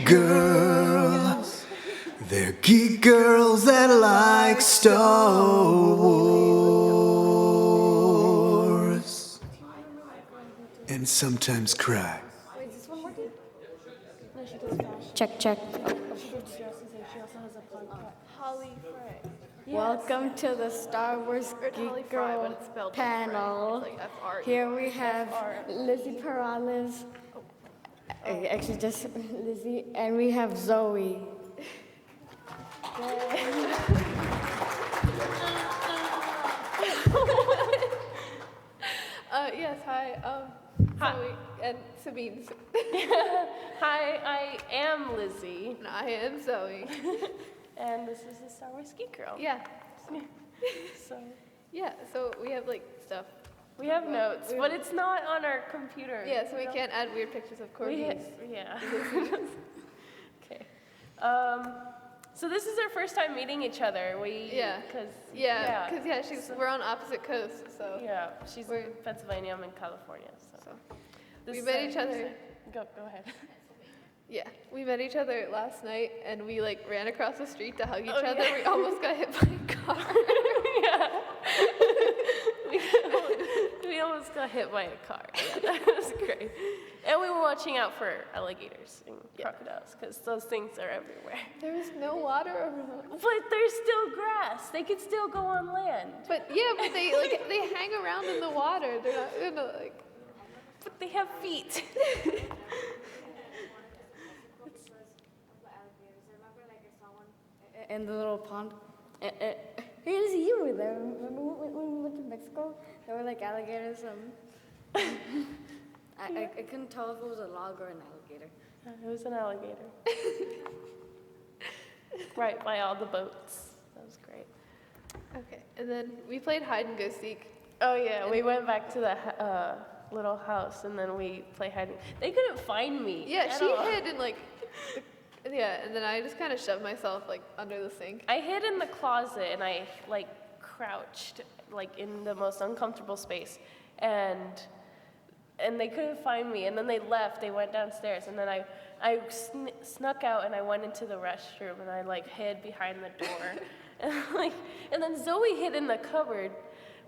geek girls. They're geek girls that like Star Wars. And sometimes cry. Wait, is this one working? No, she does not. Check, check. She also has a podcast. Holly Frey. Welcome to the Star Wars Geek Girl panel. Here we have Lizzy Perales. Actually, just Lizzy, and we have Zoe. Yes, hi. Zoe and Sabine. Hi, I am Lizzy. And I am Zoe. And this is the Star Wars Geek Girl. Yeah. So So we have like stuff. we have notes, but it's not on our computer. Yeah, so we can't add weird pictures of corgis. Yeah. Okay. So this is our first time meeting each other. Because we're on opposite coasts, so. yeah, she's in Pennsylvania, I'm in California. So We met each other. Go ahead. Yeah, we met each other last night, and we like ran across the street to hug each Oh, other. yeah. We almost got hit by a car. Yeah. we almost got hit by a car. Yeah, that was great. And we were watching out for alligators and crocodiles because those things are everywhere. There was no water over them. But there's still grass. They could still go on land. But they hang around in the water. They're not gonna like. But they have feet. In the little pond. Hey, Lizzy, you were there. Remember when we went to Mexico? There were like alligators. I couldn't tell if it was a log or an alligator. It was an alligator. Right by all the boats. That was great. Okay, and then we played hide and go seek. Oh yeah, we went back to the little house and then we played hide. They couldn't find me. Yeah, at she all. hid in like. Yeah, and then I just kind of shoved myself like under the sink. I hid in the closet and I like crouched like in the most uncomfortable space, and they couldn't find me. And then they left. They went downstairs, and then I snuck out and I went into the restroom and I like hid behind the door, and then Zoe hid in the cupboard,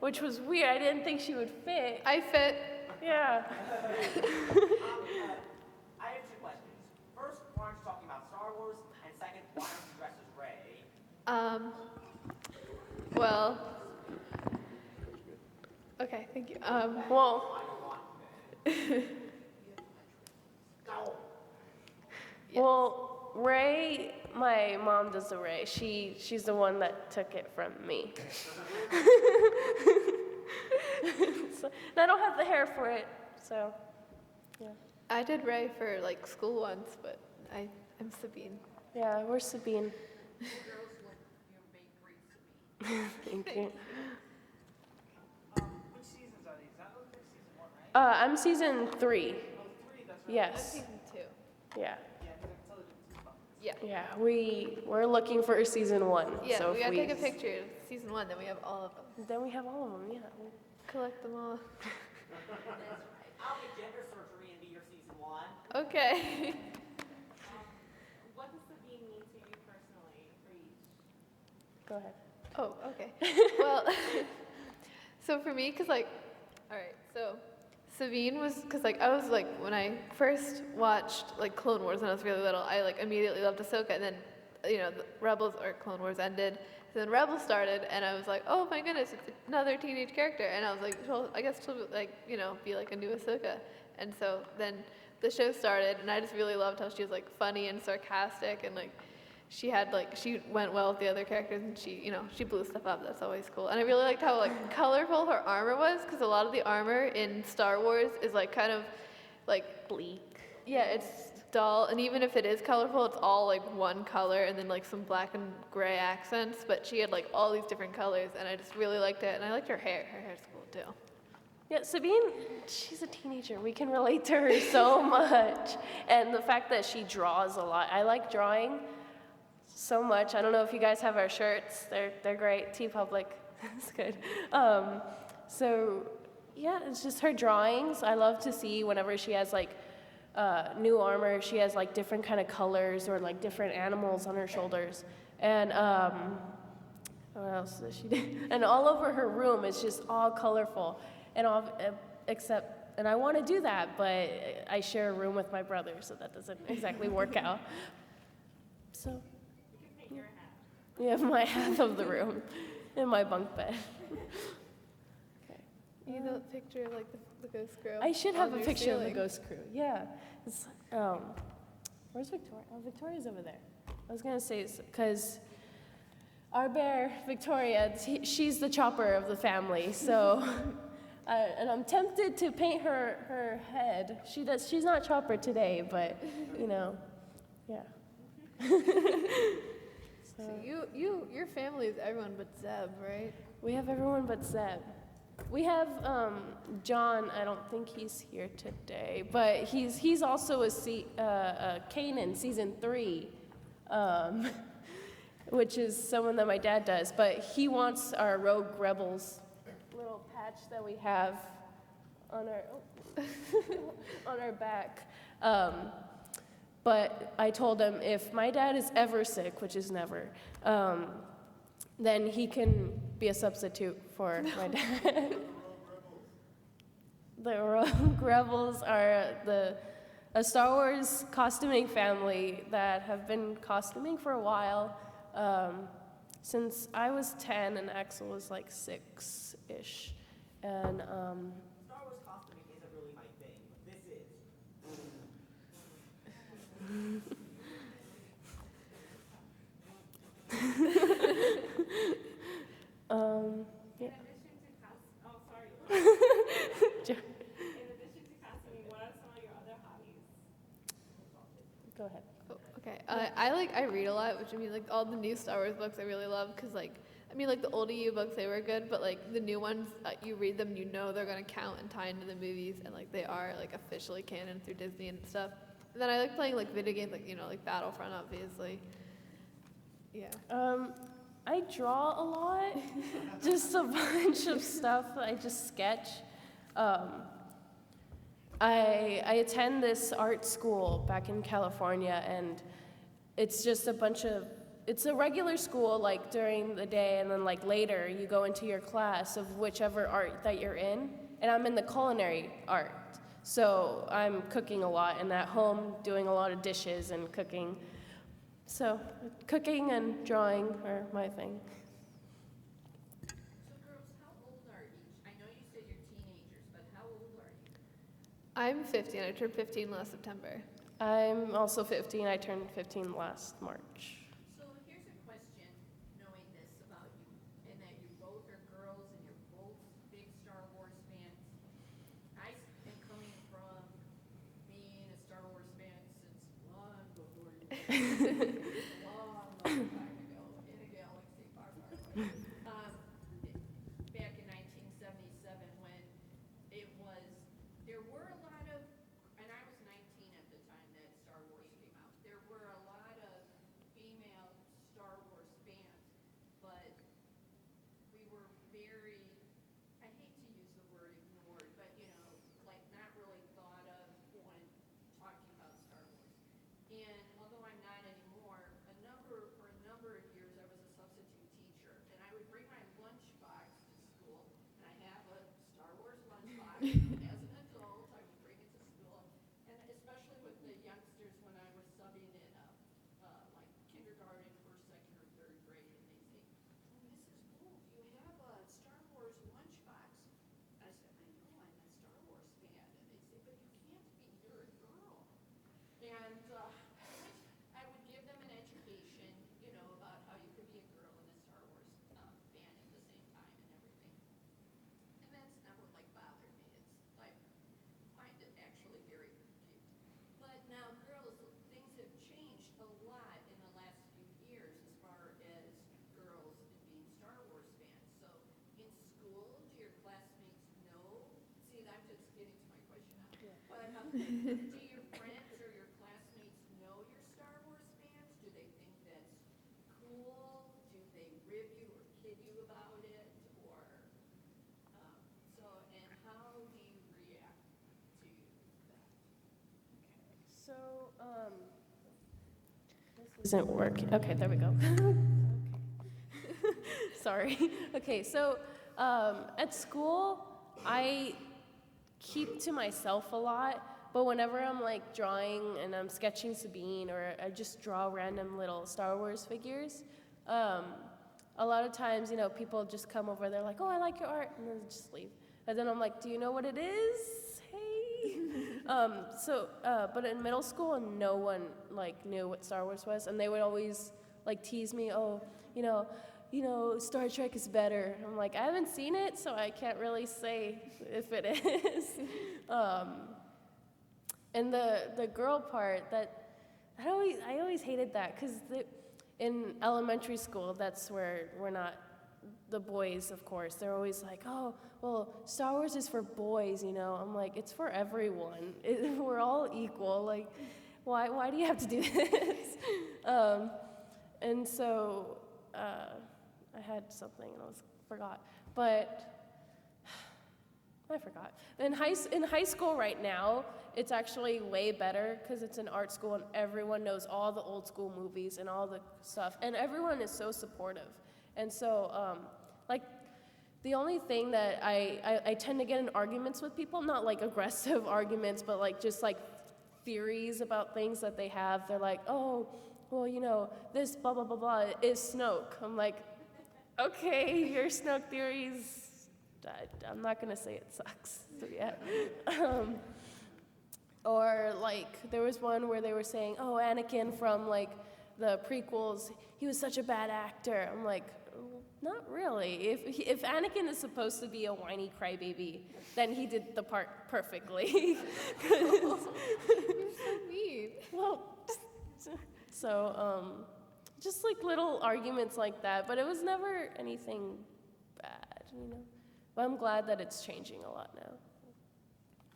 which was weird. I didn't think she would fit. I fit. Yeah. I have two questions. First, why aren't you talking about Star Wars? And second, why aren't you dressed as Rey? Well. Okay, thank you. Well. Yeah. Well, Ray, my mom does the Ray. She's the one that took it from me. So, and I don't have the hair for it, so yeah. I did Ray for like school once, but I'm Sabine. Yeah, we're Sabine. Thank you. Which seasons are these? That was season 1, right? I'm season 3. Oh, 3, that's right. Yes. Season 2. Yeah. Yeah. Yeah. We're looking for season 1. Yeah, so we if gotta take a picture of season 1, then we have all of them. Then we have all of them. Yeah. Collect them all. I'll get gender surgery and be your season 1. Okay. What does Sabine mean to you personally for each? Go ahead. Oh, okay. Well, so for me, cause like, all right, so Sabine was, cause like I was like when I first watched like Clone Wars when I was really little, I like immediately loved Ahsoka, and then the Rebels or Clone Wars ended, so then Rebels started, and I was like, oh my goodness, it's another teenage character, and I was like, well, I guess she'll like be like a new Ahsoka, and so then the show started, and I just really loved how she was like funny and sarcastic, and like she went well with the other characters, and she blew stuff up. That's always cool. And I really liked how like colorful her armor was, because a lot of the armor in Star Wars is like kind of like Bleak. yeah, it's dull, and even if it is colorful, it's all like one color and then like some black and gray accents. But she had like all these different colors, and I just really liked it. And I liked her hair. Her hair's cool too. Yeah, Sabine, she's a teenager. We can relate to her so much. And the fact that she draws a lot. I like drawing so much. I don't know if you guys have our shirts. They're great. TeePublic. It's good. So yeah, it's just her drawings. I love to see whenever she has like new armor. She has like different kind of colors or like different animals on her shoulders. And what else does she do? And all over her room, it's just all colorful. And and I want to do that, but I share a room with my brother, so that doesn't exactly work out. So, yeah, my half of the room in my bunk bed. Okay. You got a picture of like the ghost crew. I should have on a your picture of the ceiling. ghost crew. Yeah. It's, where's Victoria? Oh, Victoria's over there. I was gonna say because our bear Victoria, she's the chopper of the family, so. And I'm tempted to paint her head. She's not chopper today, but yeah. So your family is everyone but Zeb, right? We have everyone but Zeb. We have John. I don't think he's here today, but he's also a Kanan season 3, which is someone that my dad does. But he wants our Rogue Rebels little patch that we have on our on our back. But I told him if my dad is ever sick, which is never, then he can be a substitute for my dad. The Rogue Rebels are a Star Wars costuming family that have been costuming for a while, since I was 10 and Axel was like 6-ish. And Star Wars costuming isn't really my thing, but this is. yeah. In addition to costuming, what are some of your other hobbies? Go ahead. Oh, okay. I read a lot, which I mean like all the new Star Wars books I really love because like the old EU books they were good, but like the new ones you read them they're gonna count and tie into the movies and like they are like officially canon through Disney and stuff. And then I like playing like video games like Battlefront obviously. Yeah. I draw a lot, just a bunch of stuff. I just sketch. I attend this art school back in California, and it's just it's a regular school, like during the day, and then like later you go into your class of whichever art that you're in, and I'm in the culinary art. So I'm cooking a lot, and at home doing a lot of dishes and cooking. So cooking and drawing are my thing. So girls, how old are each? I know you said you're teenagers, but how old are you? I'm 15. I turned 15 last September. I'm also 15. I turned 15 last March. So here's a question, knowing this about you, and that you both are girls and you're both big Star Wars fans. I am coming from being a Star Wars fan since long before you were long time ago in a galaxy far, far away. Back in 1977 when there were a lot of, and I was 19 at the time that Star Wars came out. There were a lot of female Star Wars fans, but we were very, I hate to use the word ignored, but like not really thought of when talking about Star Wars. And although I'm not anymore, for a number of years I was a substitute teacher, and I would bring my lunchbox to school, and I have a Star Wars lunchbox. As an adult, I would bring it to school, and especially with the youngsters when I was subbing in like kindergarten, first, second, or third grade, and they say, "Oh, Mrs. Gould, you have a Star Wars lunchbox." I said, "I know, I'm a Star Wars fan," and they say, "But you can't be, you're a girl." And I would give them an education, about how you could be a girl and a Star Wars fan at the same time and everything. And that's never like bothered me. It's like, I find it actually very cute. But now, girls, things have changed a lot in the last few years as far as girls and being Star Wars fans. So in school, do your classmates know? See, I'm just getting to my question now. But do your friends or your classmates know you're Star Wars fans? Do they think that's cool? Do they rib you or kid you about it? Or and how do you react to that? So, this isn't working. Okay, there we go. Okay. Sorry. Okay, so at school, I keep to myself a lot, but whenever I'm like drawing and I'm sketching Sabine or I just draw random little Star Wars figures, a lot of times, people just come over, they're like, oh, I like your art, and then just leave. And then I'm like, do you know what it is? Hey. But in middle school, no one like knew what Star Wars was, and they would always like tease me, oh, Star Trek is better. I'm like, I haven't seen it, so I can't really say if it is. And the girl part, I always hated that, because in elementary school, that's where we're not, the boys, of course, they're always like, oh, well, Star Wars is for boys, I'm like, it's for everyone. We're all equal. Like, why do you have to do this? And so I had something and I forgot. But I forgot. In high school right now, it's actually way better because it's an art school and everyone knows all the old school movies and all the stuff. And everyone is so supportive. And so, the only thing that I tend to get in arguments with people, not like aggressive arguments, but like just like theories about things that they have. They're like, oh, well, this blah, blah, blah, blah is Snoke. I'm like, okay, your Snoke theories, I'm not going to say it sucks. So, yeah. Or like there was one where they were saying, oh, Anakin from like the prequels, he was such a bad actor. I'm like, not really. If Anakin is supposed to be a whiny crybaby, then he did the part perfectly. You're so mean. Well, so just like little arguments like that, but it was never anything bad. But I'm glad that it's changing a lot now.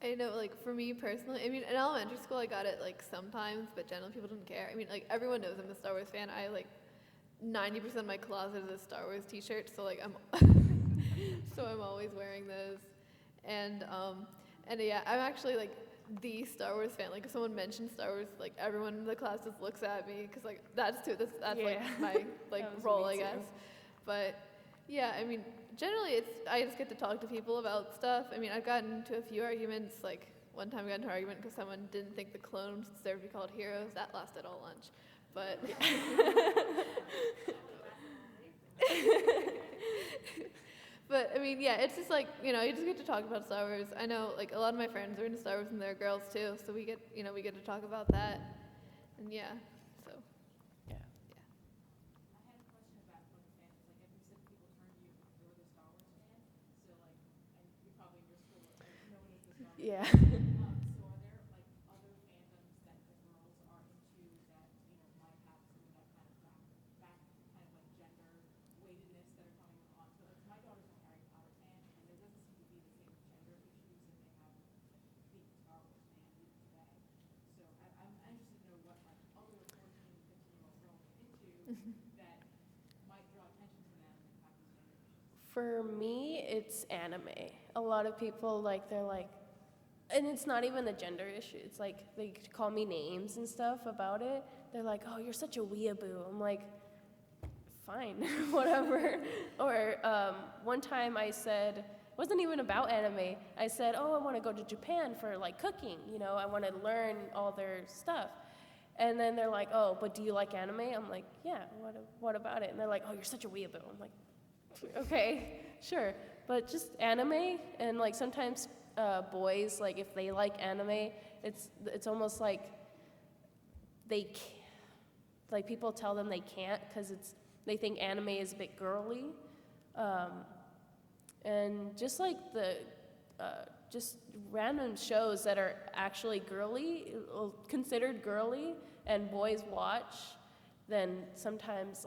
I know, like, for me personally, in elementary school, I got it, like, sometimes, but generally people didn't care. Like, everyone knows I'm a Star Wars fan. I, 90% of my closet is a Star Wars t-shirt, so, I'm always wearing those. And yeah, I'm actually, the Star Wars fan. Like, if someone mentions Star Wars, everyone in the class just looks at me, because, that's Yeah. my, role, I me too. guess. But, yeah, generally, I just get to talk to people about stuff. I've gotten into a few arguments. One time I got into an argument because someone didn't think the clones deserved to be called heroes. That lasted all lunch. But, yeah, it's just you just get to talk about Star Wars. I know, a lot of my friends are into Star Wars and they're girls too, so we get to talk about that. And yeah, so. Yeah. I had a question about what the fans like. If you said people turn to you if you're the Star Wars fan, so and you're probably in your school, no one is the Star Wars. Yeah. So are there other fandoms that the girls are into that might have some of that kind of back kind of gender weightedness that are coming onto it? My daughter's a Harry Potter fan, and there doesn't seem to be the same gender issues that they have being a Star Wars fan even today. So I'm interested to know what other 14, 15-year-old girls are into that might draw attention to them and have these gender issues. For me, it's anime. A lot of people they're like, and it's not even a gender issue. It's they call me names and stuff about it. They're like, oh, you're such a weeaboo. I'm like, fine, whatever. Or one time I said, it wasn't even about anime. I said, oh, I want to go to Japan for cooking. I want to learn all their stuff. And then they're like, oh, but do you like anime? I'm like, yeah, what about it? And they're like, oh, you're such a weeaboo. I'm like, okay, sure. But just anime, and sometimes boys, if they like anime, it's almost like they can't, people tell them they can't because they think anime is a bit girly. And just the just random shows that are actually girly, considered girly, and boys watch, then sometimes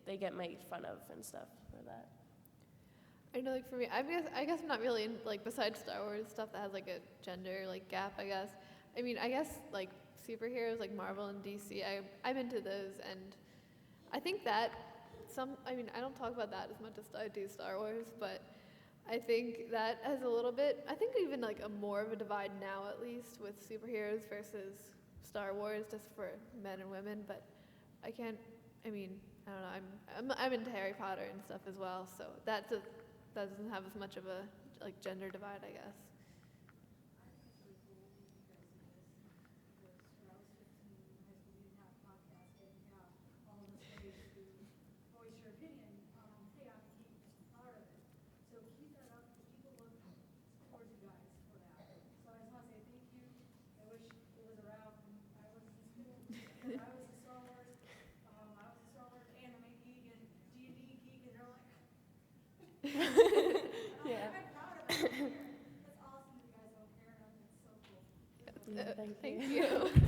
they get made fun of and stuff for that. I know, for me, I guess I'm not really in, besides Star Wars stuff that has a gender gap. I guess. I guess superheroes like Marvel and DC. I'm into those, and I think that I don't talk about that as much as I do Star Wars, but I think that has a little bit, I think even like a more of a divide now at least with superheroes versus Star Wars just for men and women, but I can't, I mean, I don't know, I'm into Harry Potter and stuff as well, so that doesn't have as much of a like gender divide, I guess. Yeah. Thank you. Continuing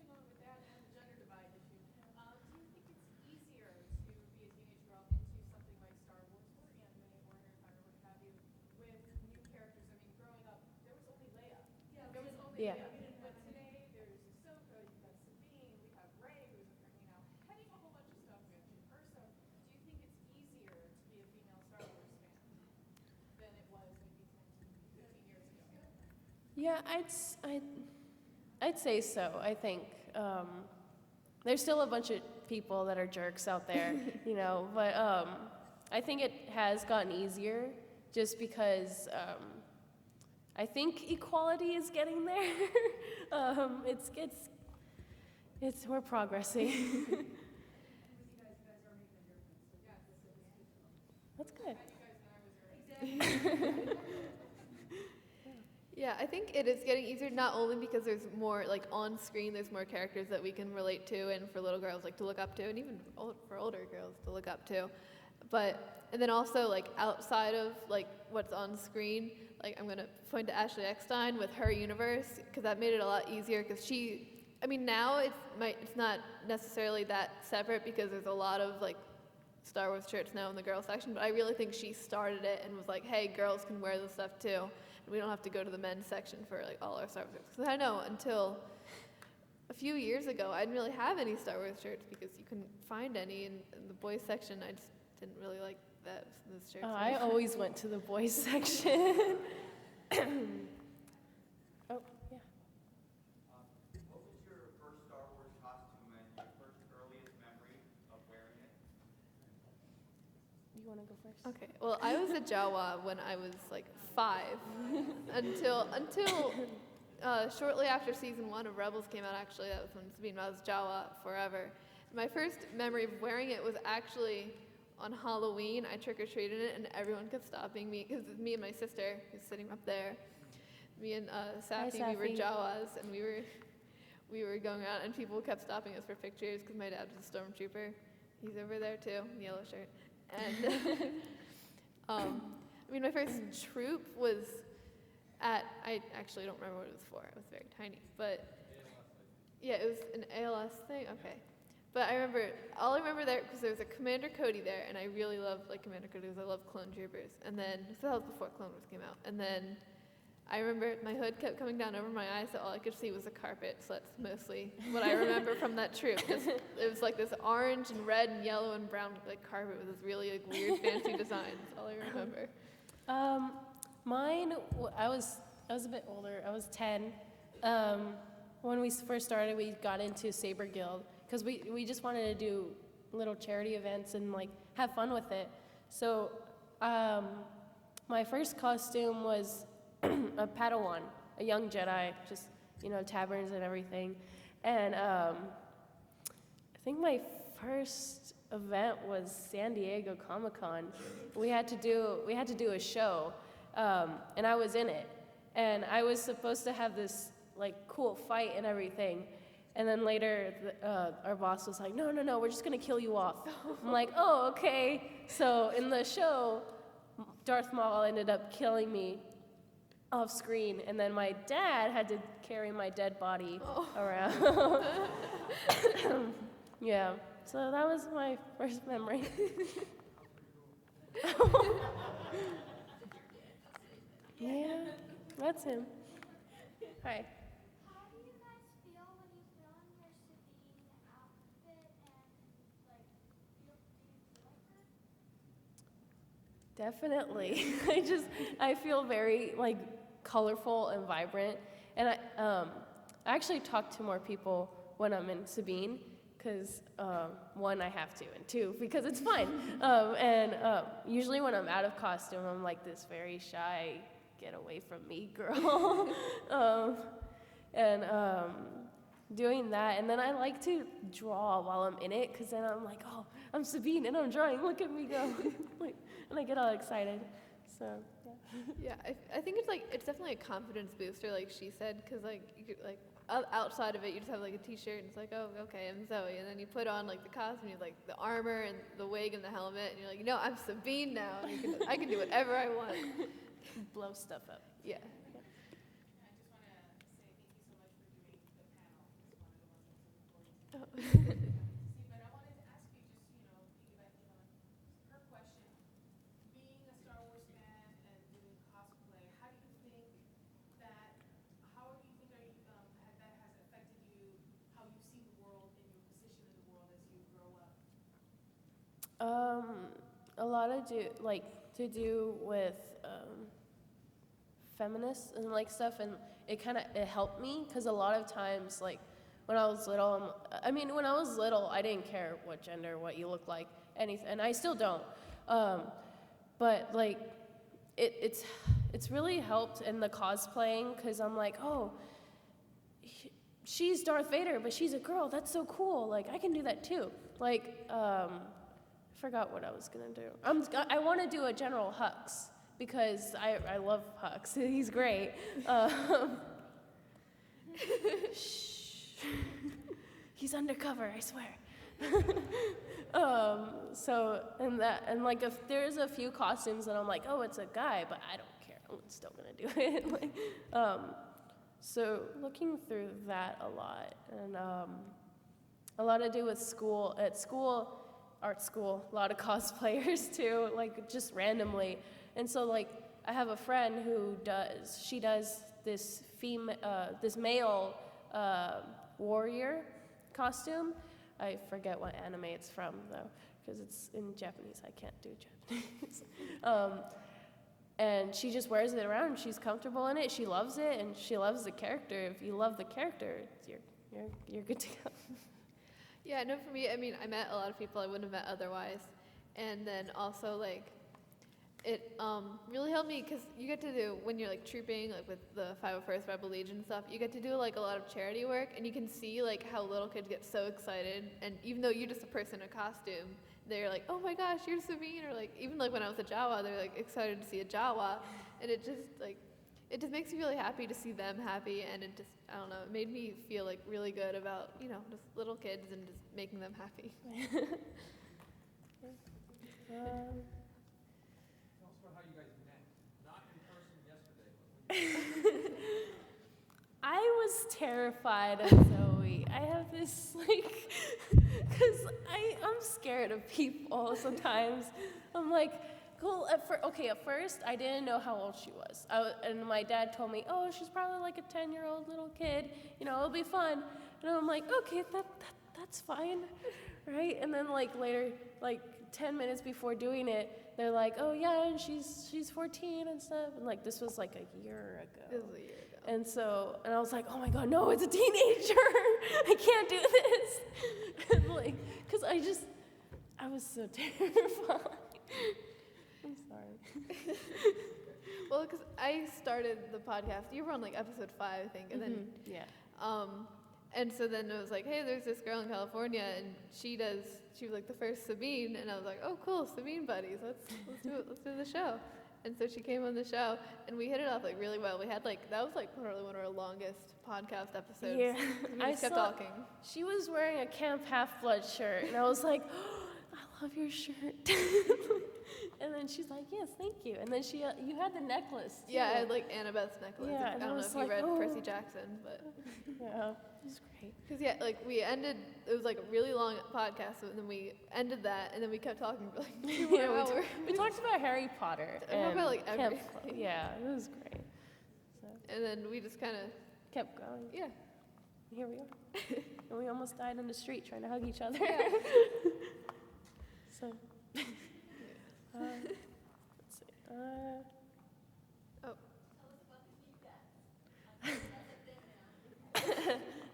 on with that and the gender divide issue, do you think it's easier to be a teenage girl into something like Star Wars or anime or Harry Potter or what have you with new characters? I mean, growing up, there was only Leia. Yeah, there was only Yeah. Leia. But today, there's Ahsoka, you've got Sabine, we have Rey, who's heading a whole bunch of stuff with Ursa. Do you think it's easier to be a female Star Wars fan than it was maybe 10, 15 years ago? Yeah, I'd say so. I think there's still a bunch of people that are jerks out there, you know, but I think it has gotten easier just because I think equality is getting there. We're progressing. That's good. Yeah, I think it is getting easier not only because there's more like on screen, there's more characters that we can relate to, and for little girls like to look up to, and even for older girls to look up to. But and then also like outside of like what's on screen, like I'm gonna point to Ashley Eckstein with her universe because that made it a lot easier because I mean now it's not necessarily that separate because there's a lot of like Star Wars shirts now in the girls section, but I really think she started it and was like, hey, girls can wear this stuff too. And we don't have to go to the men's section for like all our Star Wars shirts. Because I know until a few years ago, I didn't really have any Star Wars shirts because you couldn't find any in the boys section. I just didn't really like those shirts. I always went to the boys section. Oh, yeah. What was your first Star Wars costume and your first earliest memory of wearing it? You want to go first? Okay, well, I was a Jawa when I was like 5 until shortly after season 1 of Rebels came out. Actually, that was when Sabine was Jawa forever. My first memory of wearing it was actually on Halloween. I trick-or-treated it, and everyone kept stopping me because it's me and my sister who's sitting up there. Me and Safi, we were Safi. Jawas, and we were going out, and people kept stopping us for pictures because my dad was a stormtrooper. He's over there too, in the yellow shirt. And I mean, my first troop was I actually don't remember what it was for. I was very tiny, but yeah, it was an ALS thing. Okay, but all I remember there because there was a Commander Cody there, and I really loved like Commander Cody because I love clone troopers. And then so that was before Clone Wars came out. And then I remember my hood kept coming down over my eyes, so all I could see was a carpet. So that's mostly what I remember from that troop. It was like this orange and red and yellow and brown like carpet with this really like weird fancy design. That's all I remember. Mine, I was a bit older. I was 10. When we first started, we got into Saber Guild because we just wanted to do little charity events and like have fun with it. So my first costume was a Padawan, a young Jedi, just tabards and everything. And I think my first event was San Diego Comic-Con. We had to do a show, and I was in it. And I was supposed to have this like cool fight and everything. And then later, our boss was like, no, we're just gonna kill you off. I'm like, oh, okay. So in the show, Darth Maul ended up killing me off screen, and then my dad had to carry my dead body around. Yeah, so that was my first memory. Yeah, that's him. Hi. How do you guys feel when you put on your Sabine outfit and like Definitely. I feel very like colorful and vibrant. And I actually talk to more people when I'm in Sabine, because one, I have to, and two, because it's fun. Usually when I'm out of costume, I'm like this very shy, get away from me girl. Doing that, and then I like to draw while I'm in it, because then I'm like, oh, I'm Sabine and I'm drawing, look at me go. Like, and I get all excited. So yeah. Yeah, I think it's definitely a confidence booster, like she said, because like you could, like outside of it, you just have like a t-shirt and it's like, oh, okay, I'm Zoe, and then you put on like the costume, you have like the armor and the wig and the helmet, and you're like, no, I'm Sabine now, and I can do whatever I want. Blow stuff up. Yeah. I just want to say thank you so much for doing the panel. It's one of the ones that's important to see. But I wanted to ask you, just piggybacking on her question, being a Star Wars fan and doing cosplay, how do you think that that has affected you, how you see the world and your position in the world as you grow up? A lot to do with feminists and like stuff, and it helped me, because a lot of times, like when I was little, when I was little, I didn't care what gender, what you look like, anything, and I still don't. But like it's really helped in the cosplaying, because I'm like, oh, she's Darth Vader, but she's a girl. That's so cool. Like I can do that too. Like I forgot what I was gonna do. I want to do a General Hux, because I love Hux. He's great. Shh. He's undercover, I swear. Like if there's a few costumes that I'm like, oh, it's a guy, but I don't care. I'm still gonna do it. So looking through that a lot, and a lot to do with school. At school, art school, a lot of cosplayers too, like just randomly. And so like I have a friend who does this male warrior costume. I forget what anime it's from though, because it's in Japanese. I can't do Japanese. And she just wears it around. She's comfortable in it. She loves it, and she loves the character. If you love the character, you're good to go. Yeah, no, for me, I met a lot of people I wouldn't have met otherwise. And then also, like, it really helped me, because you get to do, when you're, like, trooping, like, with the 501st Rebel Legion stuff, you get to do, like, a lot of charity work, and you can see, like, how little kids get so excited. And even though you're just a person in a costume, they're like, oh my gosh, you're Sabine, or, like, even, like, when I was a Jawa, they're, like, excited to see a Jawa. And it just makes me really happy to see them happy, and it just, I don't know, it made me feel like really good about, just little kids and just making them happy. Tell us about how you guys met. Not in person yesterday, but I was terrified of Zoe. I have this, like, because I'm scared of people sometimes. I'm like, cool. At first, I didn't know how old she was. And my dad told me, oh, she's probably like a 10-year-old little kid. It'll be fun. And I'm like, okay, that's fine, right? And then, like, later, like, 10 minutes before doing it, they're like, oh, yeah, and she's 14 and stuff. And, like, this was, like, a year ago. It was a year ago. And I was like, oh, my God, no, it's a teenager. I can't do this. And, like, because I was so terrified. I'm sorry. Well, because I started the podcast, you were on like episode 5, I think, and then yeah. And so then it was like, hey, there's this girl in California, and she was like the first Sabine, and I was like, oh, cool, Sabine buddies, let's do the show. And so she came on the show, and we hit it off like really well. We had like, that was like probably one of our longest podcast episodes. Yeah. We just kept talking. She was wearing a Camp Half-Blood shirt, and I was like, oh, I love your shirt. And then she's like, yes, thank you. And then you had the necklace, too. Yeah, I had like Annabeth's necklace. Yeah, I don't know if you read Percy Jackson, but. Yeah, it was great. Because, yeah, like it was like a really long podcast, and then we ended that, and then we kept talking for like 2 more hours. We talked about Harry Potter. And about like everything. Yeah, it was great. So. And then we just kind of kept going. Yeah. Here we are. And we almost died in the street trying to hug each other. Yeah. So, let's Oh,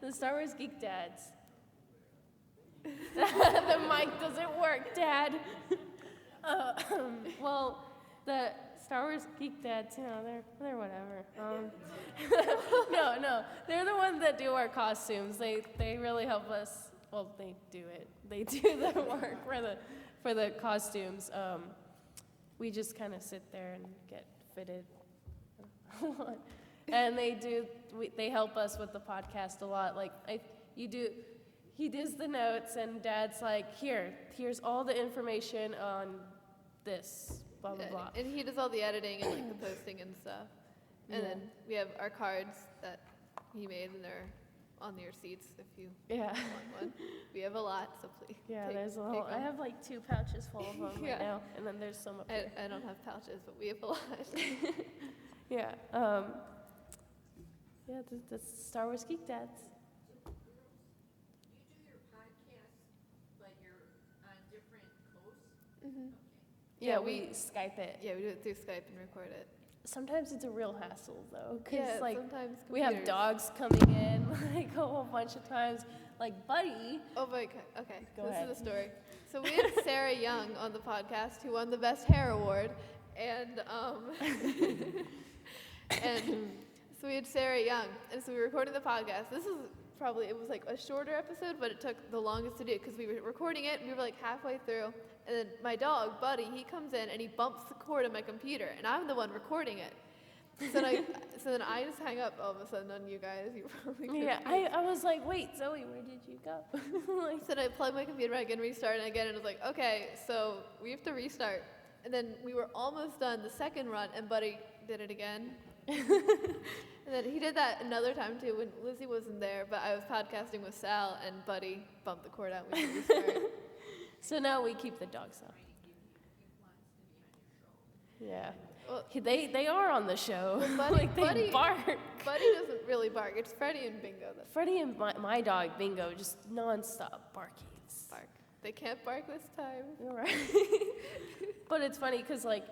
The Star Wars Geek Dads. The mic doesn't work, Dad. Well, the Star Wars Geek Dads, they're whatever. No, they're the ones that do our costumes. They really help us. Well, they do it. They do the work for the costumes. We just kind of sit there and get fitted. And they help us with the podcast a lot. Like he does the notes, and Dad's like, here's all the information on this, blah blah blah. and he does all the editing and like the posting and stuff. And then we have our cards that he made, and they're on your seats if you want one. We have a lot, so please. Yeah, there's a whole. I have like 2 pouches full of them right now, and then there's some up here. I don't have pouches, but we have a lot. Yeah. Yeah, the Star Wars Geek Dads. You do your podcast, but you're on different coasts? Okay. Yeah, we Skype it. Yeah, we do it through Skype and record it. Sometimes it's a real hassle though, because Yeah, like sometimes we have computers- dogs coming in like a whole bunch of times. Like Buddy. Oh my god. Okay, Go this ahead. is the story. So we had Sarah Young on the podcast, who won the Best Hair Award, and and so we had Sarah Young, and so we were recording the podcast. This is probably, it was like a shorter episode, but it took the longest to do because we were recording it, and we were like halfway through, and then my dog Buddy, he comes in and he bumps the cord on my computer, and I'm the one recording it. So then I just hang up all of a sudden on you guys. You probably Yeah, I was like, wait, Zoe, where did you go? Like, So then I plugged my computer back in, restarted again, and I was like, okay, so we have to restart. And then we were almost done the second run, and Buddy did it again. And then he did that another time too when Lizzy wasn't there, but I was podcasting with Sal, and Buddy bumped the cord out when we restarted. so now we keep the dogs out. Yeah. Well, They are on the show. Buddy, Like they Buddy, bark. Buddy doesn't really bark. It's Freddie and Bingo that Freddie and my dog Bingo just nonstop barking. bark. They can't bark this time. You're right. But it's funny because like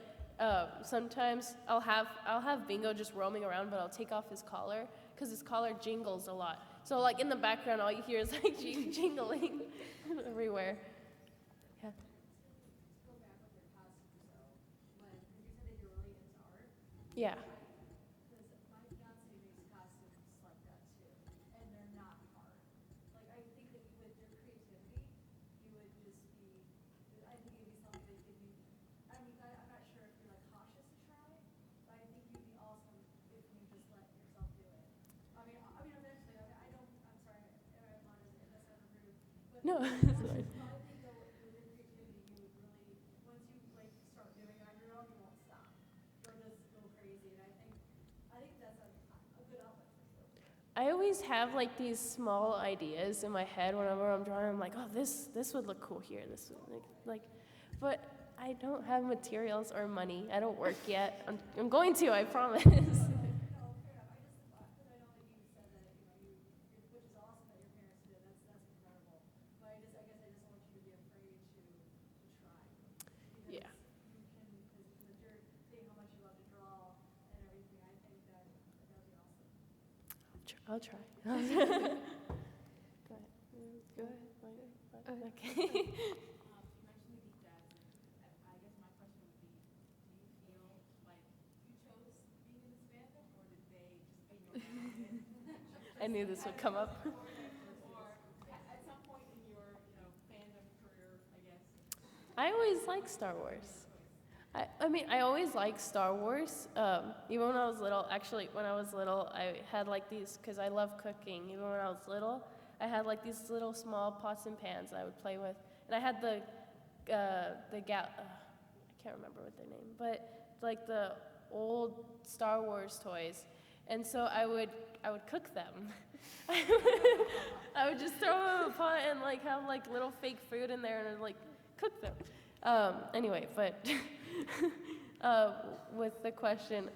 sometimes I'll have Bingo just roaming around, but I'll take off his collar because his collar jingles a lot. So like in the background, all you hear is like jingling everywhere. Yeah. Go back with your costumes though, because you said that you're really into art. Yeah. Because my fiance makes costumes like that too, and they're not hard. Like I think that with your creativity, you would just be. I think it'd be something that could be. I mean, I'm not sure if you're like cautious to try, but I think you'd be awesome if you just let yourself do it. I mean, eventually. I don't. I'm sorry. I'm not as if that's ever rude. But No. I think though with your creativity, you would really once you like start doing it on your own, you won't stop. You'll just go crazy, and I think that's a good outlet for you. I always have like these small ideas in my head whenever I'm drawing. I'm like, oh, this would look cool here. This would like, but I don't have materials or money. I don't work yet. I'm going to. I promise. No, fair enough. I just thought because I know that you said that which is awesome that your parents did. That's incredible. But I guess I just want you to be afraid to try. Because Yeah. you can because you're saying how much you love to draw and everything. I think that would be awesome. I'll try. Go ahead. Go ahead. Okay. You mentioned the Geek Dads, and I guess my question would be, do you feel like you chose being in this fandom, or did they just pay you around? I knew this would come up. Or at some point in your fandom career, I guess. I always liked Star Wars. I mean, I always liked Star Wars. Even when I was little, actually, when I was little, I had like these, because I love cooking. Even when I was little, I had like these little small pots and pans I would play with. And I had I can't remember what their name, but like the old Star Wars toys. And so I would cook them. I would just throw them in a pot and like have like little fake food in there and I'd, like cook them. Anyway, but with the question,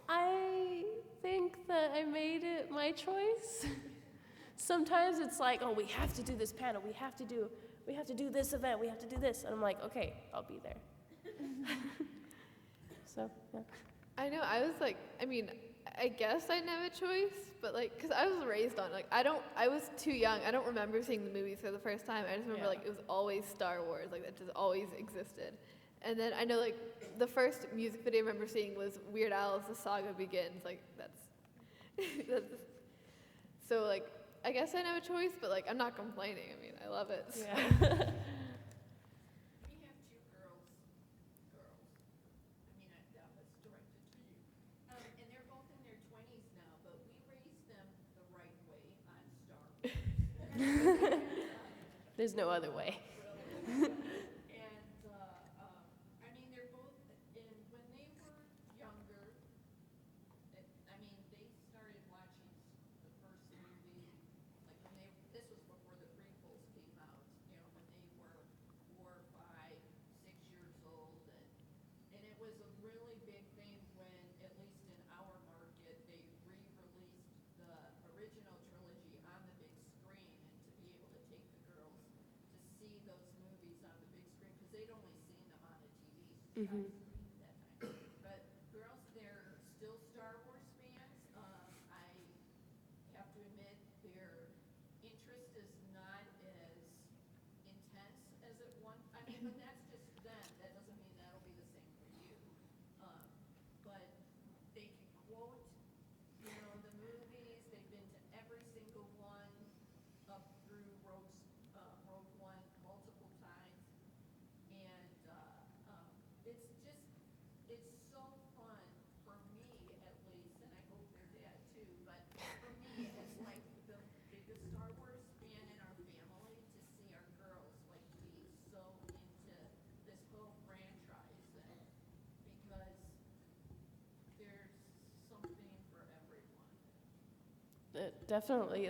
I think that I made it my choice. Sometimes it's like, oh, we have to do this panel, we have to do this event, we have to do this, and I'm like, okay, I'll be there. So, yeah. I know. I was like, I mean, I guess I didn't have a choice, but like, cause I was raised on like, I was too young. I don't remember seeing the movies for the first time. I just remember Yeah. like it was always Star Wars, like that just always existed. And then I know like the first music video I remember seeing was Weird Al's "The Saga Begins." Like that's so like I guess I didn't have a choice, but like I'm not complaining. I mean, I love it. So. Yeah. We have two girls. I mean, that was directed to you. And they're both in their 20s now, but we raised them the right way on Star Wars. There's no other way. And, I mean, they're both, and when they were younger, I mean, they started watching the first movie, like when this was before the prequels came out, you know, when they were 4, 5, 6 years old, and it was a really big thing when, at least in our market, they re-released the original trilogy on the big screen, and to be able to take the girls to see those movies on the big screen, because they'd only seen them on a TV screen at that time. But girls, they're still Star Wars fans. I have to admit, their interest is not as intense as it once. I mean, but that's just them. That doesn't mean that'll be the same for you. But they can quote, you know, the movies. They've been to every single one up through Rogue One multiple times, and it's so fun for me at least, and I hope their dad too. But for me, as like the biggest Star Wars fan in our family, to see our girls like be so into this whole franchise, and because there's something for everyone. Definitely.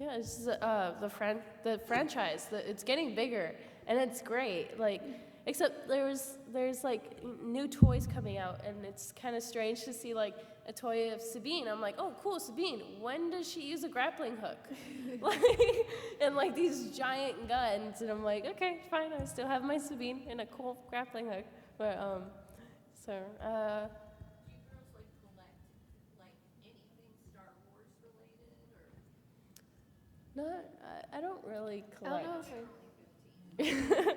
Yeah, it's just, the franchise. It's getting bigger, and it's great. Like, except there's like new toys coming out, and it's kind of strange to see like a toy of Sabine. I'm like, oh, cool, Sabine. When does she use a grappling hook? Like, and like these giant guns, and I'm like, okay, fine. I still have my Sabine and a cool grappling hook. But so. Do you girls like collect like anything Star Wars related, or? Not, I don't really I don't collect. know if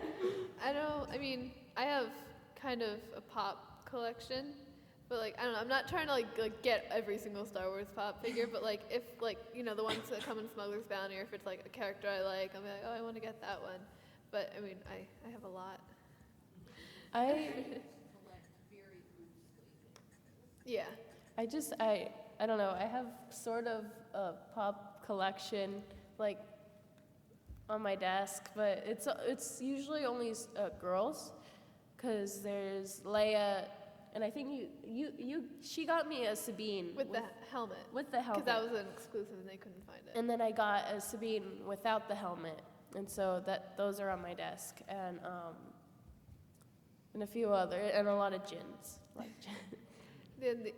I know. I mean, I have kind of a pop collection, but like I don't know. I'm not trying to like get every single Star Wars pop figure, but like if like you know the ones that come in Smuggler's Bounty, or if it's like a character I like, I'll be like, oh, I want to get that one. But I mean, I have a lot. I Collect very loosely. Yeah. I don't know. I have sort of a pop collection like on my desk, but it's usually only girls, because there's Leia, and I think she got me a Sabine With the helmet. with the helmet, Because that was an exclusive and they couldn't find it. and then I got a Sabine without the helmet, and so those are on my desk, and a few other, and a lot of gins. Like, They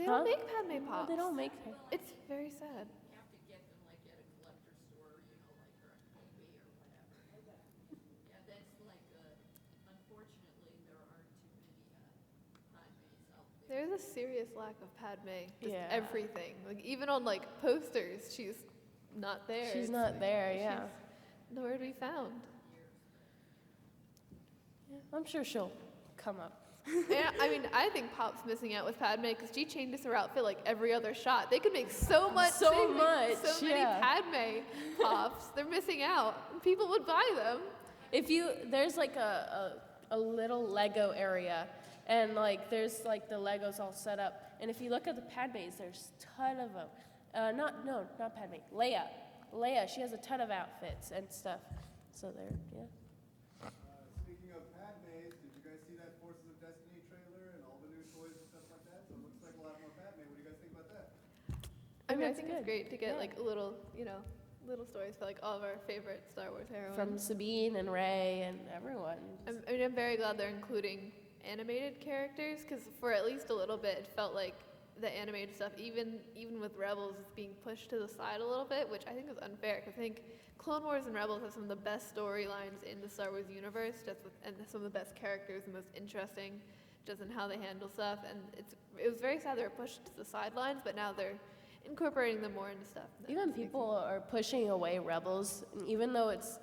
Huh? don't make Padme no, pops. they don't make. It's very sad. You have to get them like at a collector's store, you know, like or eBay or whatever. Yeah, that's like unfortunately there aren't too many Padmes out there. There's a serious lack of Padme. Just Yeah. everything. Like even on like posters, she's not there. She's It's not like, there. Yeah. she's nowhere to be found. I'm sure she'll come up. And, I mean, I think Pop's missing out with Padme because she changes her outfit like every other shot. They could make so much. So they could make much, So many yeah. Padme Pops. They're missing out. People would buy them. There's like a little Lego area, and like there's like the Legos all set up, and if you look at the Padmes, there's a ton of them. Not Padme. Leia, she has a ton of outfits and stuff. So yeah. Speaking of Padmes, did you guys see that Forces of Destiny trailer and all the new toys and stuff like that? So it looks like a lot more Padme. What do you guys think about that? I mean, I that's think it's good. great to get Yeah. like little stories for like all of our favorite Star Wars heroines. From Sabine and Rey and everyone. I'm very glad they're including animated characters because for at least a little bit it felt like the animated stuff, even with Rebels, is being pushed to the side a little bit, which I think is unfair. Because I think Clone Wars and Rebels have some of the best storylines in the Star Wars universe, and some of the best characters, the most interesting, just in how they handle stuff. And it was very sad they were pushed to the sidelines, but now they're incorporating them more into stuff. Even people are pushing away Rebels, and even though it's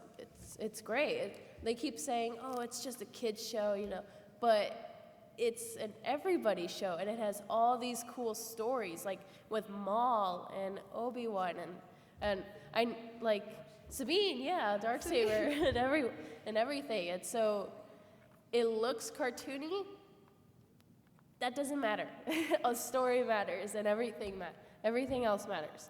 great. They keep saying, "Oh, it's just a kids show," but it's an everybody show, and it has all these cool stories, like with Maul and Obi-Wan and I like Sabine, yeah, Darksaber and everything. And so it looks cartoony. That doesn't matter. A story matters, and everything else matters.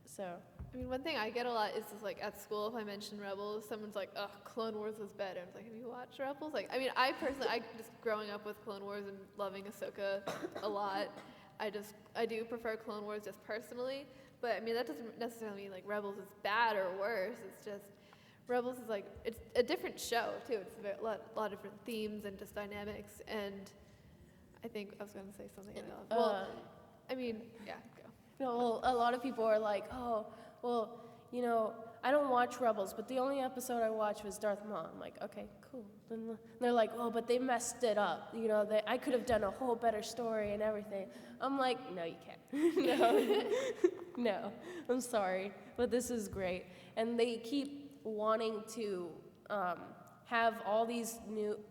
So. I mean, one thing I get a lot is just like at school, if I mention Rebels, someone's like, "Ugh, Clone Wars was better." I was like, "Have you watched Rebels?" Like, I mean, I personally, I just growing up with Clone Wars and loving Ahsoka a lot, I do prefer Clone Wars just personally. But I mean, that doesn't necessarily mean like Rebels is bad or worse. It's just Rebels is like it's a different show too. It's a lot of different themes and just dynamics. And I think I was going to say something else. Well, I mean, yeah, go. Well, a lot of people are like, "Oh, well, I don't watch Rebels, but the only episode I watched was Darth Maul." I'm like, "Okay, cool." Then they're like, "Oh, but they messed it up. I could have done a whole better story and everything." I'm like, "No, you can't. No, no. I'm sorry, but this is great." And they keep wanting to have all these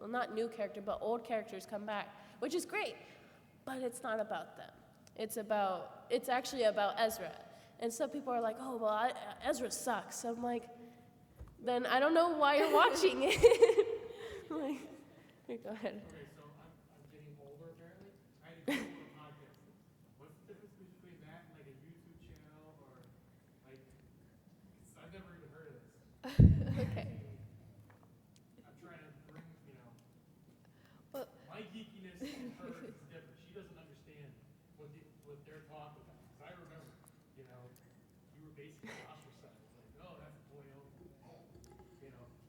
not new characters, but old characters come back, which is great. But it's not about them. It's actually about Ezra. And some people are like, "Oh, well, Ezra sucks." I'm like, then I don't know why you're watching it. Like, go ahead. Okay, so I'm getting older apparently. I had to go to a podcast. What's the difference between that and like a YouTube channel or like, 'cause I've never even heard of this. Okay. I'm trying to bring, Well, my geekiness and her is different. She doesn't understand what they're talking about. 'Cause I remember, you were basically ostracized. Like, "Oh, that's a boy over,"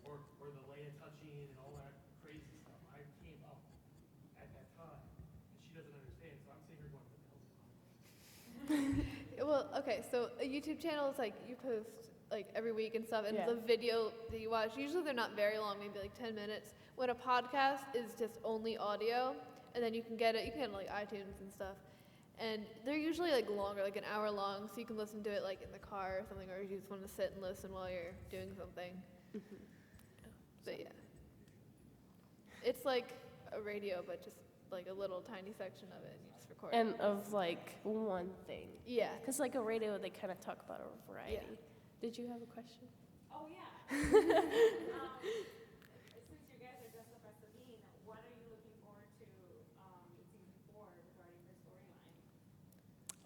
or the Leia touching and all that crazy stuff. I came up at that time, and she doesn't understand. So I'm sitting here going, "What the hell's going on?" well, okay. So a YouTube channel is like you post like every week and stuff, and Yeah. the video that you watch, usually they're not very long, maybe like 10 minutes. When a podcast is just only audio, and then you can get it on like iTunes and stuff. And they're usually like longer, like an hour long, so you can listen to it like in the car or something, or you just want to sit and listen while you're doing something. But yeah. It's like a radio, but just like a little tiny section of it, and you just record it. And of like one thing. Yeah. Because like a radio, they kind of talk about a variety. Yeah. Did you have a question? Oh, yeah. Since you guys are dressed up as Sabine, what are you looking forward to in season 4 regarding her storyline?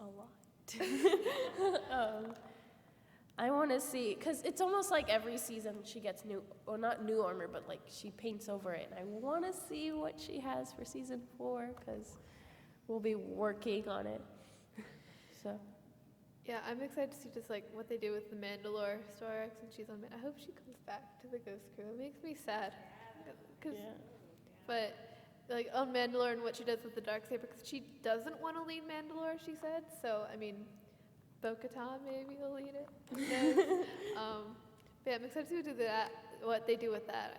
A lot. I want to see, because it's almost like every season she gets new, or not new armor, but like she paints over it. And I want to see what she has for season 4, because we'll be working on it. So. Yeah, I'm excited to see just like what they do with the Mandalore Star X when she's on. I hope she comes back to the Ghost Crew. It makes me sad. But like on Mandalore and what she does with the Darksaber, because she doesn't want to lead Mandalore, she said. So I mean, Bo-Katan maybe will lead it. Who knows? But yeah, I'm excited to do that. What they do with that.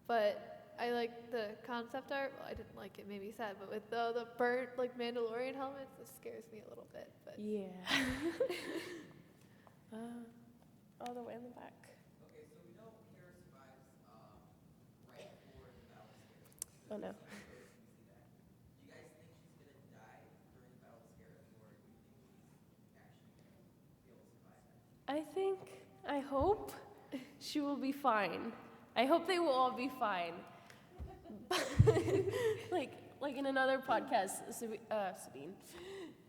But I like the concept art. Well, I didn't like it. Made me sad. But with the burnt like Mandalorian helmets, it scares me a little bit. But Yeah. All the way in the back. Okay, so we know Kara survives right before the battle scares. Oh no. Do you guys think she's gonna die during the battle scares, or do you think she's actually gonna be able to survive that? I hope she will be fine. I hope they will all be fine. like in another podcast, Sabine,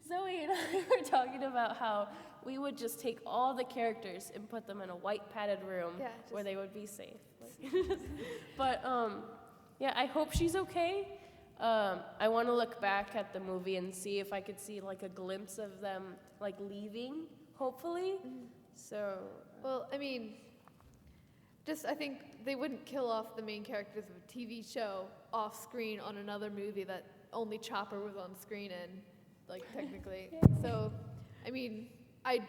Zoe and I were talking about how we would just take all the characters and put them in a white padded room where they would be safe. But yeah, I hope she's okay. I want to look back at the movie and see if I could see like a glimpse of them like leaving, hopefully. So. well, I mean, just I think they wouldn't kill off the main characters of a TV show off screen on another movie that only Chopper was on screen in. like technically. So, I mean, I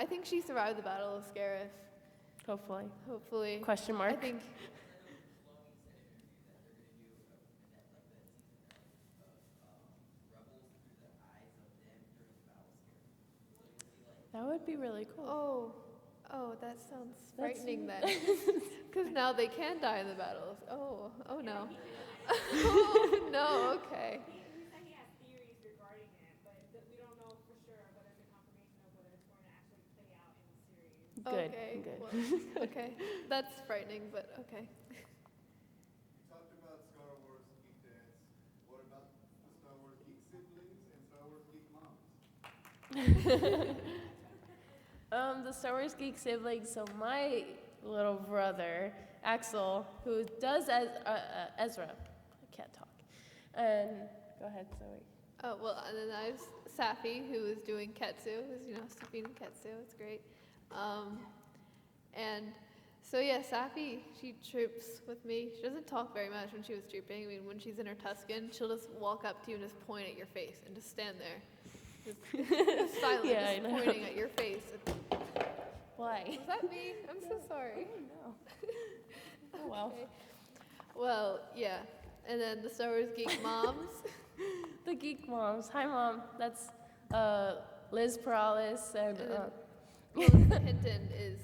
think she survived the Battle of Scarif. Hopefully. Hopefully. Question mark? I think. That would be really cool. Oh, that sounds frightening then. Because now they can die in the battles. Oh no. Oh no, okay. He said he has theories regarding it, but we don't know for sure whether the confirmation of whether it's going to actually play out in the series. Good, Okay. good. Well, okay. That's frightening, but okay. You talked about Star Wars geek dads. What about the Star Wars geek siblings and Star Wars geek moms? The Star Wars Geek siblings, so my little brother, Axel, who does as Ezra, I can't talk, and go ahead, Zoe. Oh, well, and then I have Safi, who is doing Ketsu, who's, Sabine and Ketsu. It's great. And so, yeah, Safi, she troops with me. She doesn't talk very much when she was trooping. I mean, when she's in her Tuscan, she'll just walk up to you and just point at your face and just stand there. Just silent, Yeah, I just know. pointing at your face. Why? Was that me? I'm so sorry. No. Oh, well. Okay. Well, yeah. And then the Star Wars Geek moms. The Geek moms. Hi, Mom. That's Liz Perales and... Melissa Hinton is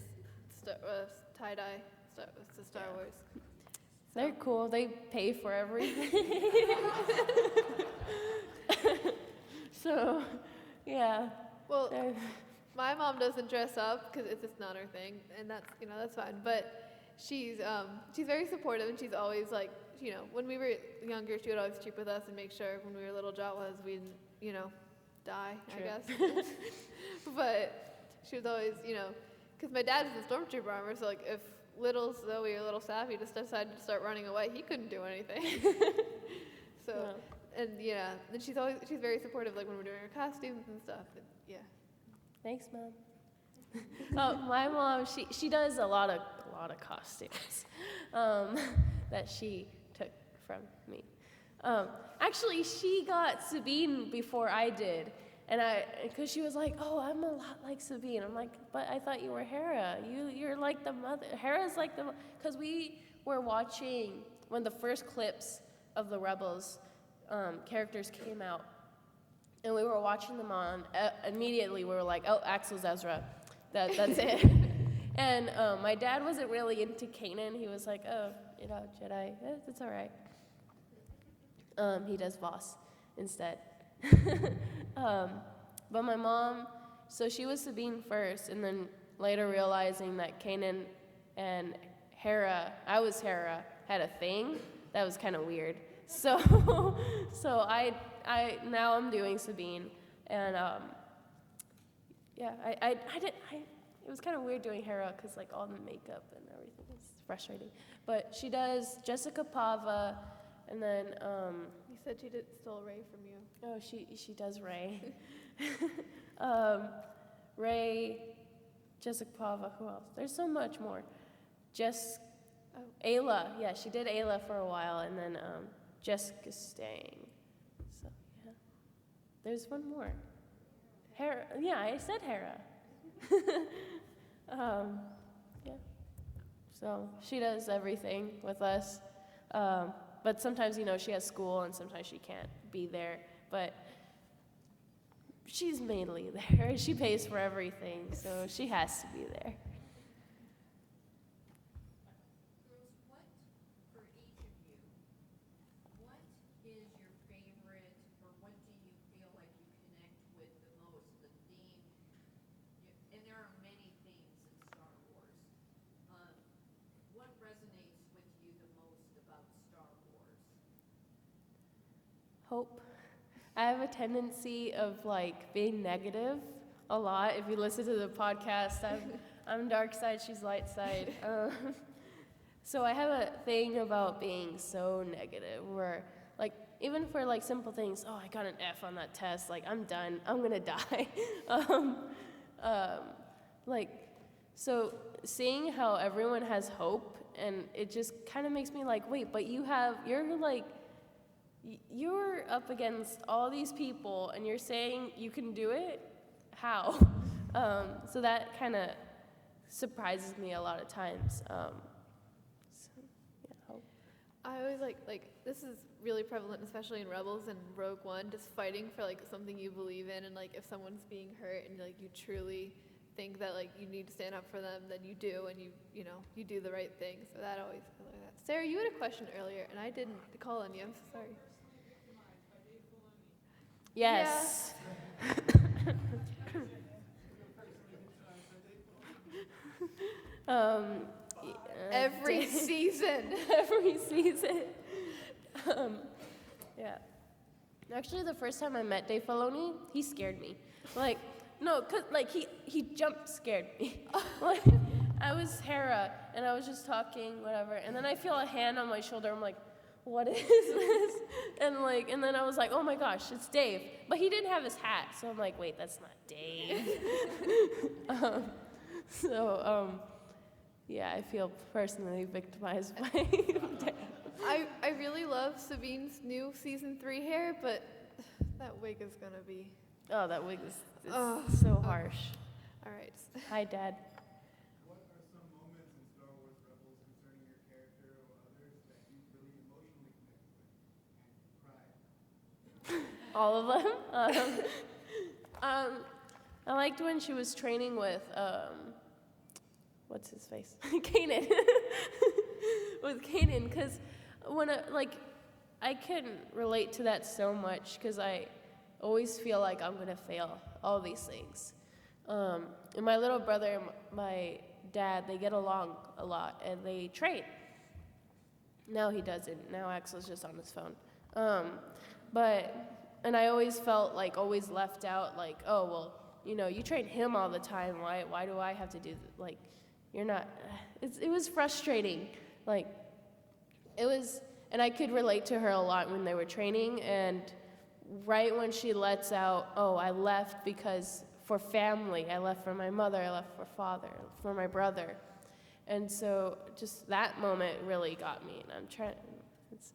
tie-dye. It's the Star Wars. They're cool. They pay for everything. So, yeah. Well, They're- my mom doesn't dress up because it's just not her thing, and that's fine. But she's very supportive, and she's always like, when we were younger, she would always troop with us and make sure when we were little Jawas we didn't, die, True. I guess. But she was always, because my dad is in stormtrooper armor, so like if little Zoe or little Safi just decided to start running away, he couldn't do anything. So. No. And then she's very supportive, like when we're doing her costumes and stuff. And, yeah. Thanks, Mom. My mom, she does a lot of costumes that she took from me. Actually, she got Sabine before I did, and because she was like, "Oh, I'm a lot like Sabine." I'm like, "But I thought you were Hera. You're like the mother. Hera's like the." Because we were watching when the first clips of the Rebels characters came out, and we were watching them on. Immediately, we were like, "Oh, Axel's Ezra. That's it." And my dad wasn't really into Kanan. He was like, "Oh, Jedi. It's all right." He does Voss instead. But my mom, so she was Sabine first, and then later realizing that Kanan and Hera, I was Hera, had a thing. That was kind of weird. So I now I'm doing Sabine, and it was kind of weird doing Hera because like all the makeup and everything is frustrating. But she does Jessica Pava, and then You said she stole Ray from you. oh she does Ray, Ray, Jessica Pava. Who else? There's so much more. Ayla, yeah, she did Ayla for a while, and then Jessica Stang. So yeah, there's one more. Hera, yeah, I said Hera. Yeah. So she does everything with us, but sometimes she has school, and sometimes she can't be there. But she's mainly there. She pays for everything, so she has to be there. For each of you, what is your favorite, or what do you feel like you connect with the most? The theme, and there are many themes in Star Wars. What resonates with you the most about Star Wars? Hope. I have a tendency of being negative a lot. If you listen to the podcast, I'm dark side, she's light side. So I have a thing about being so negative where even for simple things, oh, I got an F on that test, I'm done, I'm gonna die. So seeing how everyone has hope, and it just kind of makes me wait, but you're you're up against all these people and you're saying you can do it? How? So that kind of surprises me a lot of times. I always like this is really prevalent, especially in Rebels and Rogue One, just fighting for like something you believe in, and like if someone's being hurt and like you truly think that like you need to stand up for them, then you do, and you know you do the right thing. So that always feels like that. Sarah, you had a question earlier, and I didn't call on you. I'm so sorry. Yes. Every season. Every season. Yeah. Actually, the first time I met Dave Filoni, he scared me. Like, no, cause like he jump scared me. Like, I was Hera, and I was just talking, whatever, and then I feel a hand on my shoulder. I'm like, what is this? And then I was like, oh my gosh, it's Dave. But he didn't have his hat, so I'm like, wait, that's not Dave. Yeah, I feel personally victimized by Dave. I really love Sabine's new season 3 hair, but that wig is gonna be. Oh, that wig is so harsh. All right. Hi, Dad. What are some moments in Star Wars Rebels concerning your character or others that you really emotionally connected with and cried? All of them. I liked when she was training with what's his face? Kanan. With Kanan, because when I can relate to that so much because I always feel like I'm gonna fail all these things. And my little brother and my dad, they get along a lot and they train. Now he doesn't. Now Axel's just on his phone. And I always felt like always left out. Like, oh well, you know, you train him all the time. Why do I have to do like? You're not. It was frustrating. Like, it was, and I could relate to her a lot when they were training. And right when she lets out, oh, I left because for family. I left for my mother. I left for father. For my brother. And so just that moment really got me. And I'm trying. It's.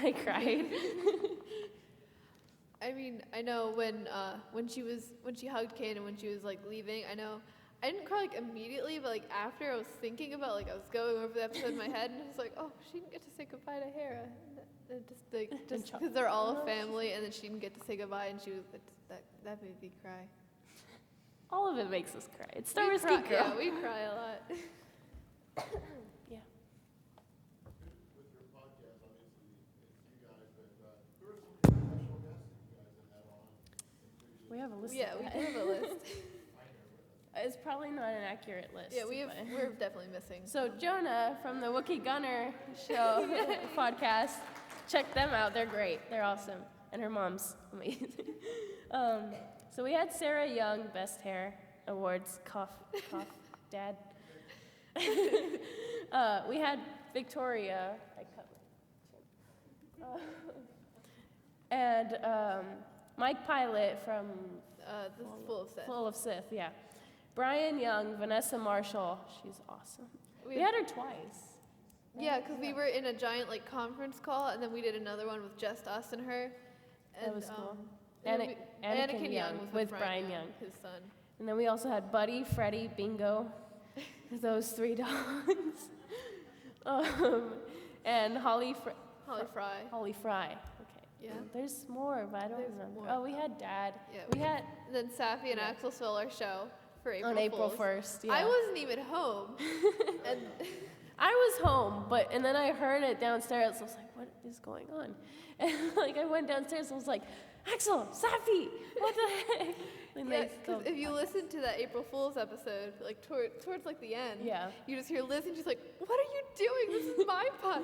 I cried. I mean, I know when she hugged Kanan when she was like leaving. I know I didn't cry like immediately, but like after I was thinking about I was going over the episode in my head, and I was like, oh, she didn't get to say goodbye to Hera, and just because they're all a family, and then she didn't get to say goodbye, and she was that made me cry. All of it makes us cry. It's Star Wars Geek Girl. Yeah, we cry a lot. Yeah. With your podcast, obviously, it's you guys, but who are some international guests that you guys have had on? We have a list. Yeah, we do have a list. It's probably not an accurate list. Yeah, we're definitely missing. So Jonah from the Wookiee Gunner show podcast, check them out. They're great. They're awesome. And her mom's amazing. So we had Sarah Young, Best Hair Awards, cough, Dad. We had Victoria, I cut my chin. And Mike Pilot from This is Full of Sith. Full of Sith, yeah. Brian Young, Vanessa Marshall, she's awesome. We had her twice. Yeah, because we were in a giant conference call, and then we did another one with just us and her. And, That was cool. Anakin Young was with Brian Young, his son. And then we also had Buddy, Freddie, Bingo, those 3 dogs. And Holly Fry. Holly Fry. Okay. Yeah. There's more, but I don't remember. more. Oh, we had Dad. Yeah, we had then Safi and Axel stole our show for April on April Fools. 1st. Yeah. I wasn't even home. And I was home, and then I heard it downstairs. I was like, what is going on? And I went downstairs and was like, Axel, Safi, what the heck? yeah, because if you listen to that April Fool's episode, towards the end, yeah, you just hear Liz and she's like, what are you doing? This is my puck.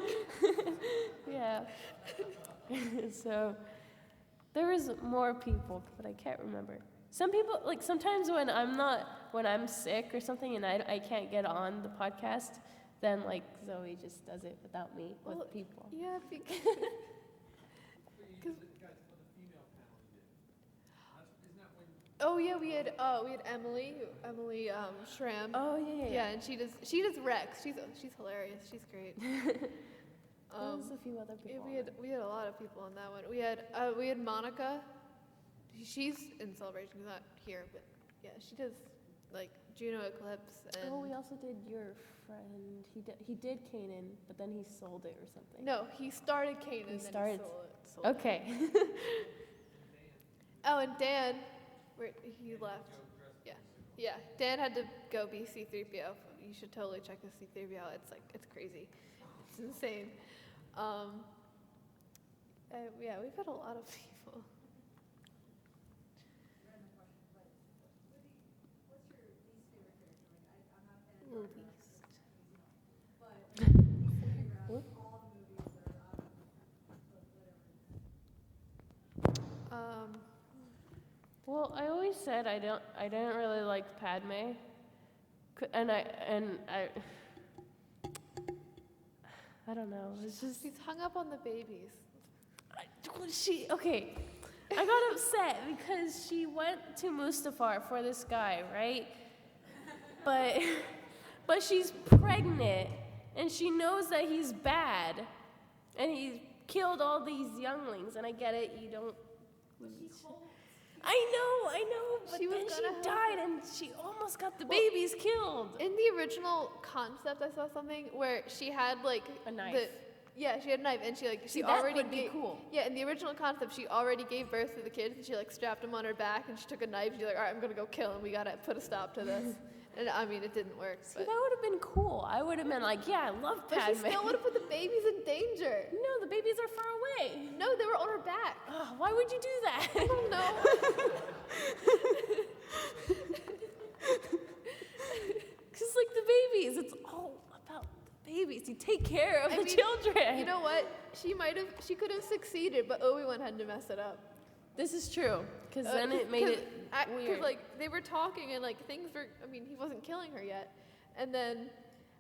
Yeah. So there was more people, but I can't remember. Some people, sometimes when I'm sick or something and I can't get on the podcast, then Zoe just does it without me with people. Yeah, because oh yeah, we had Emily Schramm. Oh yeah. Yeah, and she does Rex. She's hilarious. She's great. There's a few other people. We had a lot of people on that one. We had Monica. She's in Celebration, she's not here, but yeah, she does like Juno Eclipse. And Oh, we also did your friend. He did Kanan, but then he sold it or something. no, he started Kanan, and then he sold it. Okay. Oh, and Dan, he left. Yeah. Dan had to go be C-3PO. You should totally check the C-3PO. It's crazy. It's insane. Yeah, we've had a lot of people. Well, I always said I didn't really like Padme, and I don't know. It's just She's hung up on the babies. okay. I got upset because she went to Mustafar for this guy, right? But she's pregnant and she knows that he's bad, and he killed all these younglings. And I get it, you don't. I know, but then she died and she almost got the babies killed. In the original concept, I saw something where she had like a knife. She had a knife, and she that already would be cool. Yeah, in the original concept, she already gave birth to the kids, and she like strapped them on her back, and she took a knife. She's like, all right, I'm gonna go kill him. We gotta put a stop to this. And I mean, it didn't work. See, that would have been cool. I would have been like, yeah, I love Padme. But she still would have put the babies in danger. No, the babies are far away. No, they were on her back. Oh, why would you do that? I don't know. Because like the babies, it's all about the babies. You take care of the children. You know what? She could have succeeded, but Obi-Wan had to mess it up. This is true, because then it made it weird. Because like they were talking and like things were. I mean, he wasn't killing her yet, and then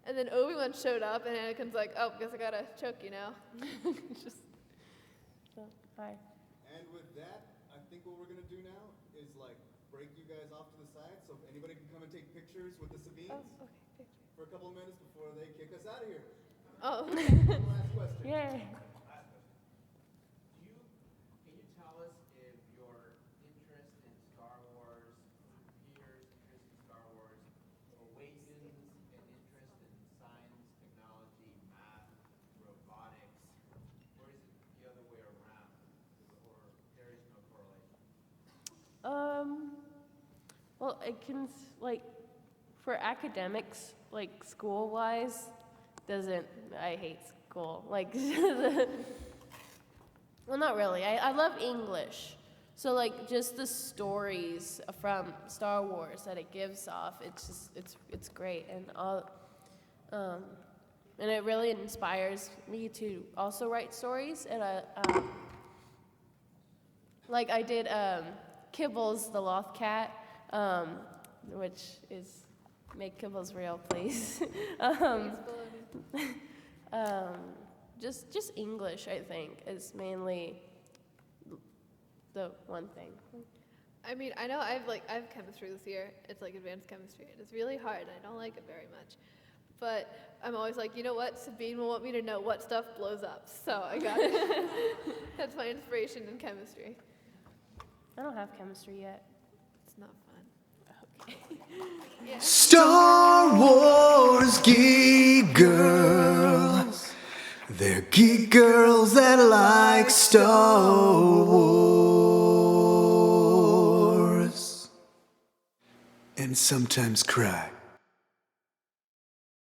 Obi-Wan showed up, and Anakin's like, "Oh, guess I gotta choke you now." Hi. And with that, I think what we're gonna do now is like break you guys off to the side, so if anybody can come and take pictures with the Sabines for a couple of minutes before they kick us out of here. Oh. Last question. Yay. Can you tell us if your interest in Star Wars, Peter's interest in Star Wars, awakens an interest in science, technology, math, robotics, or is it the other way around, or there is no correlation? Well, it can like for academics, like school-wise, I hate school. Like, well, not really. I love English. So, like, just the stories from Star Wars that it gives off, it's great. And it really inspires me to also write stories. And like I did Kibbles the Loth Cat, which is make Kibbles real, please. Just English, I think, is mainly the one thing. I mean, I know I have chemistry this year. It's like advanced chemistry, and it's really hard, and I don't like it very much. But I'm always like, you know what? Sabine will want me to know what stuff blows up, so I got it. That's my inspiration in chemistry. I don't have chemistry yet. It's not fun. Okay. Star Wars geek girls. They're geek girls that like Star Wars. And sometimes cry.